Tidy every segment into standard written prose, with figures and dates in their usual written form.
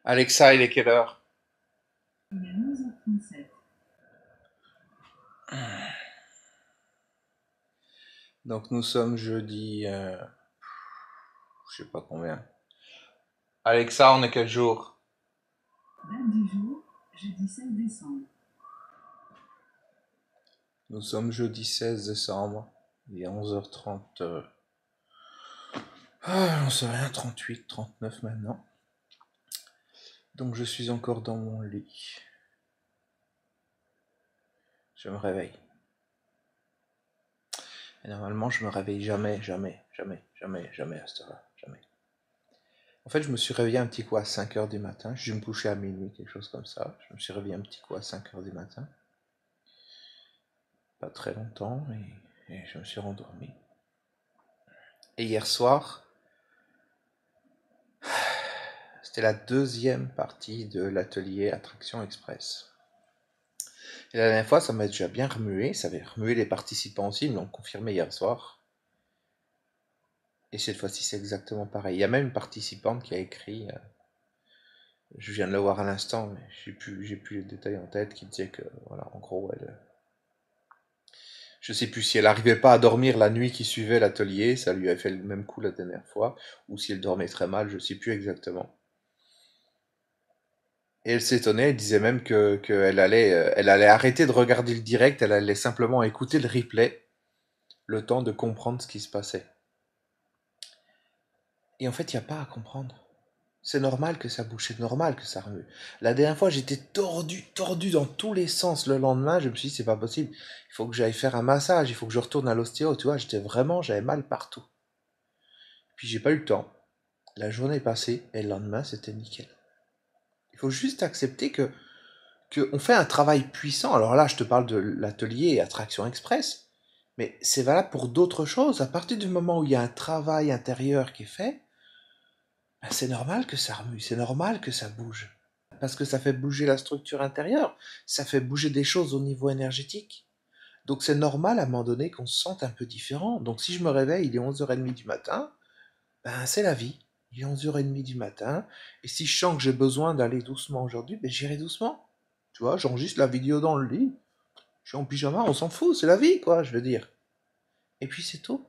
Alexa, il est quelle heure? Il est 11h37. Donc nous sommes jeudi, je sais pas combien. Alexa, on est quel jour? Date du jour, jeudi 16 décembre. Nous sommes jeudi 16 décembre. Il est 11h30. J'en sais rien, 38, 39 maintenant. Donc je suis encore dans mon lit. Je me réveille. Et normalement, je me réveille jamais, jamais, jamais, jamais, jamais à cette heure-là. Jamais. En fait, je me suis réveillé un petit coup à 5 heures du matin. Je me coucher à minuit, quelque chose comme ça. Je me suis réveillé un petit coup à 5 heures du matin. Pas très longtemps, et je me suis rendormi. Et hier soir, c'était la deuxième partie de l'atelier Attraction Express. Et la dernière fois, ça m'a déjà bien remué. Ça avait remué les participants aussi, ils me l'ont confirmé hier soir. Et cette fois-ci, c'est exactement pareil. Il y a même une participante qui a écrit, je viens de le voir à l'instant, mais j'ai plus les détails en tête, qui disait que, voilà, en gros, je sais plus si elle arrivait pas à dormir la nuit qui suivait l'atelier, ça lui avait fait le même coup la dernière fois, ou si elle dormait très mal, je sais plus exactement. Et elle s'étonnait, elle disait même elle allait arrêter de regarder le direct, elle allait simplement écouter le replay, le temps de comprendre ce qui se passait. Et en fait, il n'y a pas à comprendre. C'est normal que ça bouge, c'est normal que ça remue. La dernière fois, j'étais tordu dans tous les sens. Le lendemain, je me suis dit, c'est pas possible. Il faut que j'aille faire un massage, il faut que je retourne à l'ostéo, tu vois. J'avais mal partout. Puis j'ai pas eu le temps. La journée est passée et le lendemain, c'était nickel. Il faut juste accepter que on fait un travail puissant. Alors là, je te parle de l'atelier Attraction Express, mais c'est valable pour d'autres choses. À partir du moment où il y a un travail intérieur qui est fait, ben, c'est normal que ça remue, c'est normal que ça bouge. Parce que ça fait bouger la structure intérieure, ça fait bouger des choses au niveau énergétique. Donc c'est normal à un moment donné qu'on se sente un peu différent. Donc si je me réveille, il est 11h30 du matin, ben c'est la vie. Il est 11h30 du matin, et si je sens que j'ai besoin d'aller doucement aujourd'hui, ben j'irai doucement. Tu vois, j'enregistre la vidéo dans le lit, je suis en pyjama, on s'en fout, c'est la vie, quoi, je veux dire. Et puis c'est tout.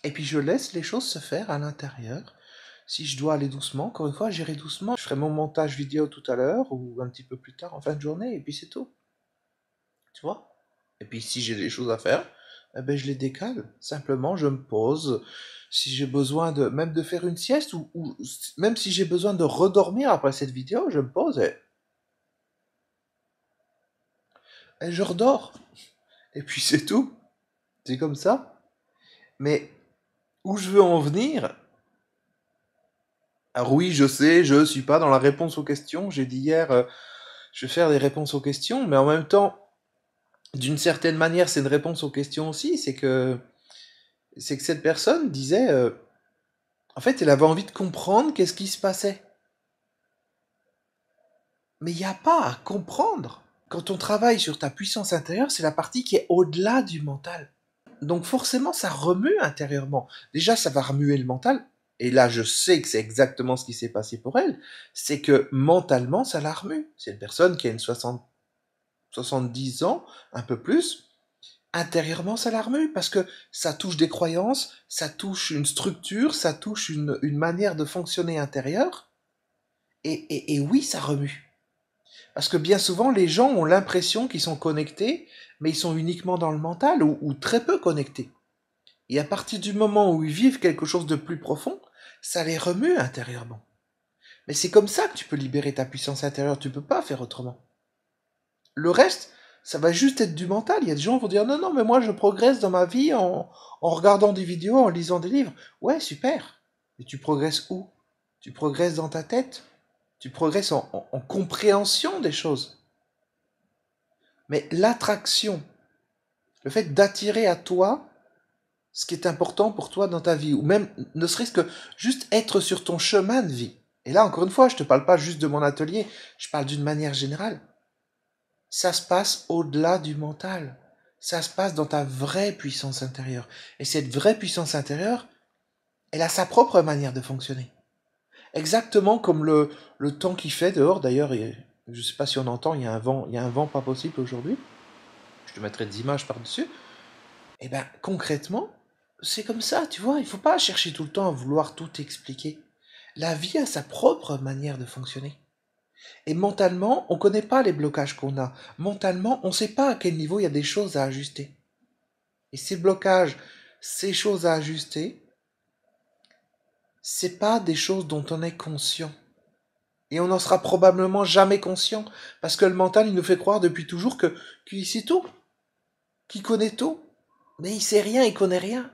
Et puis je laisse les choses se faire à l'intérieur. Si je dois aller doucement, encore une fois, j'irai doucement. Je ferai mon montage vidéo tout à l'heure ou un petit peu plus tard en fin de journée, et puis c'est tout. Tu vois? Et puis si j'ai des choses à faire, eh ben, je les décale. Simplement, je me pose. Si j'ai besoin de même de faire une sieste ou même si j'ai besoin de redormir après cette vidéo, je me pose et je redors. Et puis c'est tout. C'est comme ça. Mais où je veux en venir, alors oui, je sais, je suis pas dans la réponse aux questions. J'ai dit hier, je vais faire des réponses aux questions, mais en même temps, d'une certaine manière, c'est une réponse aux questions aussi. C'est que cette personne disait, en fait, elle avait envie de comprendre qu'est-ce qui se passait. Mais il n'y a pas à comprendre. Quand on travaille sur ta puissance intérieure, c'est la partie qui est au-delà du mental. Donc forcément, ça remue intérieurement. Déjà, ça va remuer le mental. Et là, je sais que c'est exactement ce qui s'est passé pour elle. C'est que mentalement, ça la remue. C'est une personne qui a une 70 ans, un peu plus. Intérieurement, ça la remue parce que ça touche des croyances, ça touche une structure, ça touche une manière de fonctionner intérieure. Et oui, ça remue. Parce que bien souvent, les gens ont l'impression qu'ils sont connectés, mais ils sont uniquement dans le mental ou très peu connectés. Et à partir du moment où ils vivent quelque chose de plus profond, ça les remue intérieurement. Mais c'est comme ça que tu peux libérer ta puissance intérieure, tu peux pas faire autrement. Le reste, ça va juste être du mental. Il y a des gens qui vont dire non, non, mais moi je progresse dans ma vie en regardant des vidéos, en lisant des livres. Ouais, super. Mais tu progresses où? Tu progresses dans ta tête? Tu progresses en compréhension des choses. Mais l'attraction, le fait d'attirer à toi ce qui est important pour toi dans ta vie, ou même ne serait-ce que juste être sur ton chemin de vie. Et là, encore une fois, je ne te parle pas juste de mon atelier, je parle d'une manière générale. Ça se passe au-delà du mental. Ça se passe dans ta vraie puissance intérieure. Et cette vraie puissance intérieure, elle a sa propre manière de fonctionner. Exactement comme le temps qu'il fait dehors. D'ailleurs, je sais pas si on entend, il y a un vent pas possible aujourd'hui. Je te mettrai des images par-dessus. Et ben concrètement, c'est comme ça, tu vois. Il faut pas chercher tout le temps à vouloir tout expliquer. La vie a sa propre manière de fonctionner. Et mentalement, on ne connaît pas les blocages qu'on a. Mentalement, on ne sait pas à quel niveau il y a des choses à ajuster. Et ces blocages, ces choses à ajuster, c'est pas des choses dont on est conscient. Et on n'en sera probablement jamais conscient. Parce que le mental, il nous fait croire depuis toujours qu'il sait tout, qu'il connaît tout. Mais il sait rien, il connaît rien.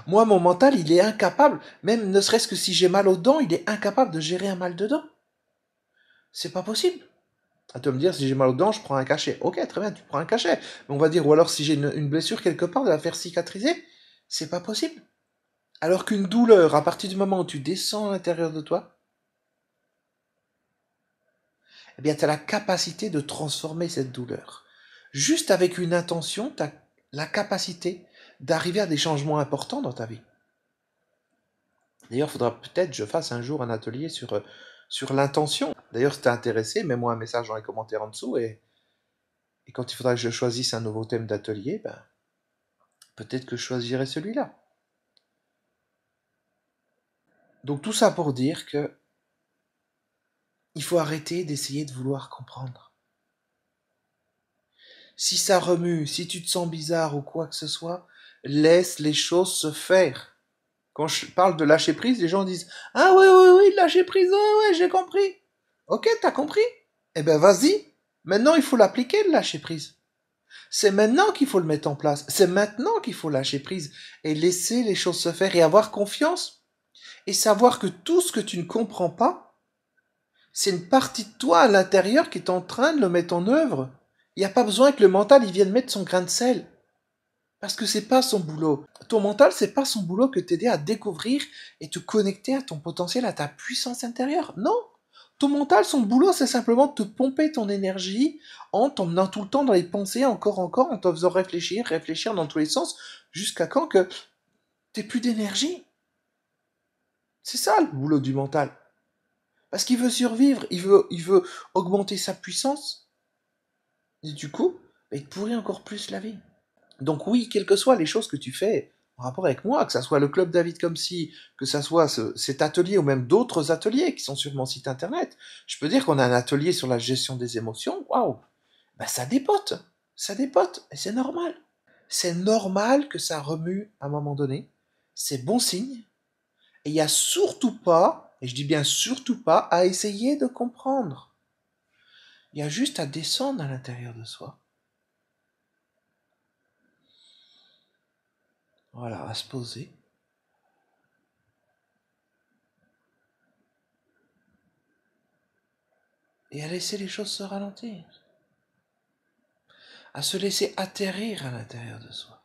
Moi, mon mental, il est incapable, même ne serait-ce que si j'ai mal aux dents, il est incapable de gérer un mal de dents. C'est pas possible. À te me dire, si j'ai mal aux dents, je prends un cachet. Ok, très bien, tu prends un cachet. Mais on va dire, ou alors si j'ai une blessure quelque part, de la faire cicatriser, c'est pas possible. Alors qu'une douleur, à partir du moment où tu descends à l'intérieur de toi, eh bien, tu as la capacité de transformer cette douleur. Juste avec une intention, tu as la capacité d'arriver à des changements importants dans ta vie. D'ailleurs, il faudra peut-être que je fasse un jour un atelier sur l'intention. D'ailleurs, si t'es intéressé, mets-moi un message dans les commentaires en dessous et quand il faudra que je choisisse un nouveau thème d'atelier, ben, peut-être que je choisirai celui-là. Donc tout ça pour dire que il faut arrêter d'essayer de vouloir comprendre. Si ça remue, si tu te sens bizarre ou quoi que ce soit, laisse les choses se faire. Quand je parle de lâcher prise, les gens disent ah oui, oui, oui, lâcher prise, ouais, ouais, j'ai compris. Ok, t'as compris? Eh ben vas-y. Maintenant, il faut l'appliquer, le lâcher prise. C'est maintenant qu'il faut le mettre en place. C'est maintenant qu'il faut lâcher prise et laisser les choses se faire et avoir confiance et savoir que tout ce que tu ne comprends pas, c'est une partie de toi à l'intérieur qui est en train de le mettre en œuvre. Il n'y a pas besoin que le mental il vienne mettre son grain de sel. Parce que c'est pas son boulot. Ton mental, c'est pas son boulot que t'aider à découvrir et te connecter à ton potentiel, à ta puissance intérieure. Non. Ton mental, son boulot, c'est simplement de te pomper ton énergie en t'emmenant tout le temps dans les pensées, encore, en te faisant réfléchir, réfléchir dans tous les sens, jusqu'à quand que t'aies plus d'énergie. C'est ça le boulot du mental. Parce qu'il veut survivre, il veut augmenter sa puissance. Et du coup, il te pourrit encore plus la vie. Donc oui, quelles que soient les choses que tu fais en rapport avec moi, que ça soit le Club David comme si, que ça soit cet atelier ou même d'autres ateliers qui sont sur mon site internet, je peux dire qu'on a un atelier sur la gestion des émotions, waouh, ben ça dépote, et c'est normal. C'est normal que ça remue à un moment donné, c'est bon signe, et il n'y a surtout pas, et je dis bien surtout pas, à essayer de comprendre. Il y a juste à descendre à l'intérieur de soi. Voilà, à se poser. Et à laisser les choses se ralentir. À se laisser atterrir à l'intérieur de soi.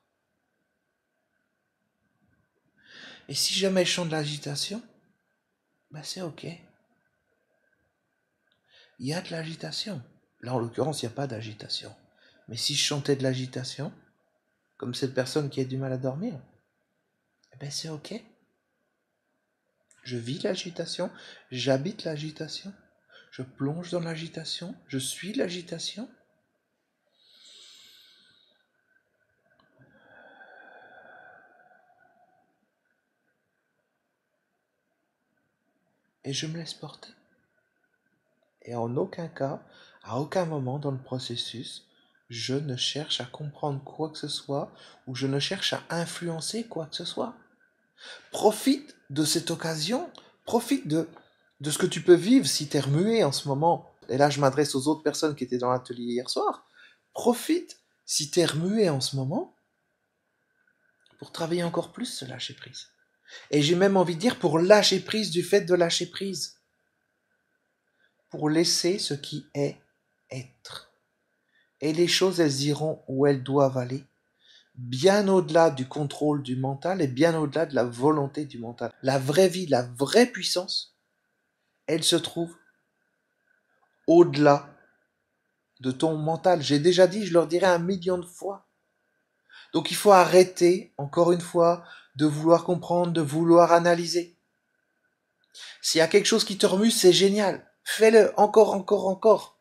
Et si jamais je chante de l'agitation, ben c'est ok. Il y a de l'agitation. Là, en l'occurrence, il n'y a pas d'agitation. Mais si je chantais de l'agitation, comme cette personne qui a du mal à dormir, eh ben c'est ok. Je vis l'agitation, j'habite l'agitation, je plonge dans l'agitation, je suis l'agitation. Et je me laisse porter. Et en aucun cas, à aucun moment dans le processus, je ne cherche à comprendre quoi que ce soit ou je ne cherche à influencer quoi que ce soit. Profite de cette occasion, profite de ce que tu peux vivre si tu es remué en ce moment. Et là, je m'adresse aux autres personnes qui étaient dans l'atelier hier soir. Profite si tu es remué en ce moment pour travailler encore plus ce lâcher prise. Et j'ai même envie de dire pour lâcher prise du fait de lâcher prise. Pour laisser ce qui est être. Et les choses, elles iront où elles doivent aller, bien au-delà du contrôle du mental et bien au-delà de la volonté du mental. La vraie vie, la vraie puissance, elle se trouve au-delà de ton mental. J'ai déjà dit, je leur dirai 1 million de fois. Donc il faut arrêter, encore une fois, de vouloir comprendre, de vouloir analyser. S'il y a quelque chose qui te remue, c'est génial. Fais-le encore, encore, encore.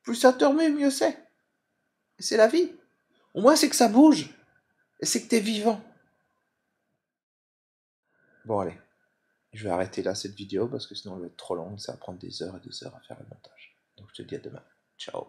Plus ça te remue, mieux c'est. Et c'est la vie. Au moins, c'est que ça bouge. Et c'est que t'es vivant. Bon, allez. Je vais arrêter là cette vidéo parce que sinon elle va être trop longue. Ça va prendre des heures et des heures à faire le montage. Donc je te dis à demain. Ciao.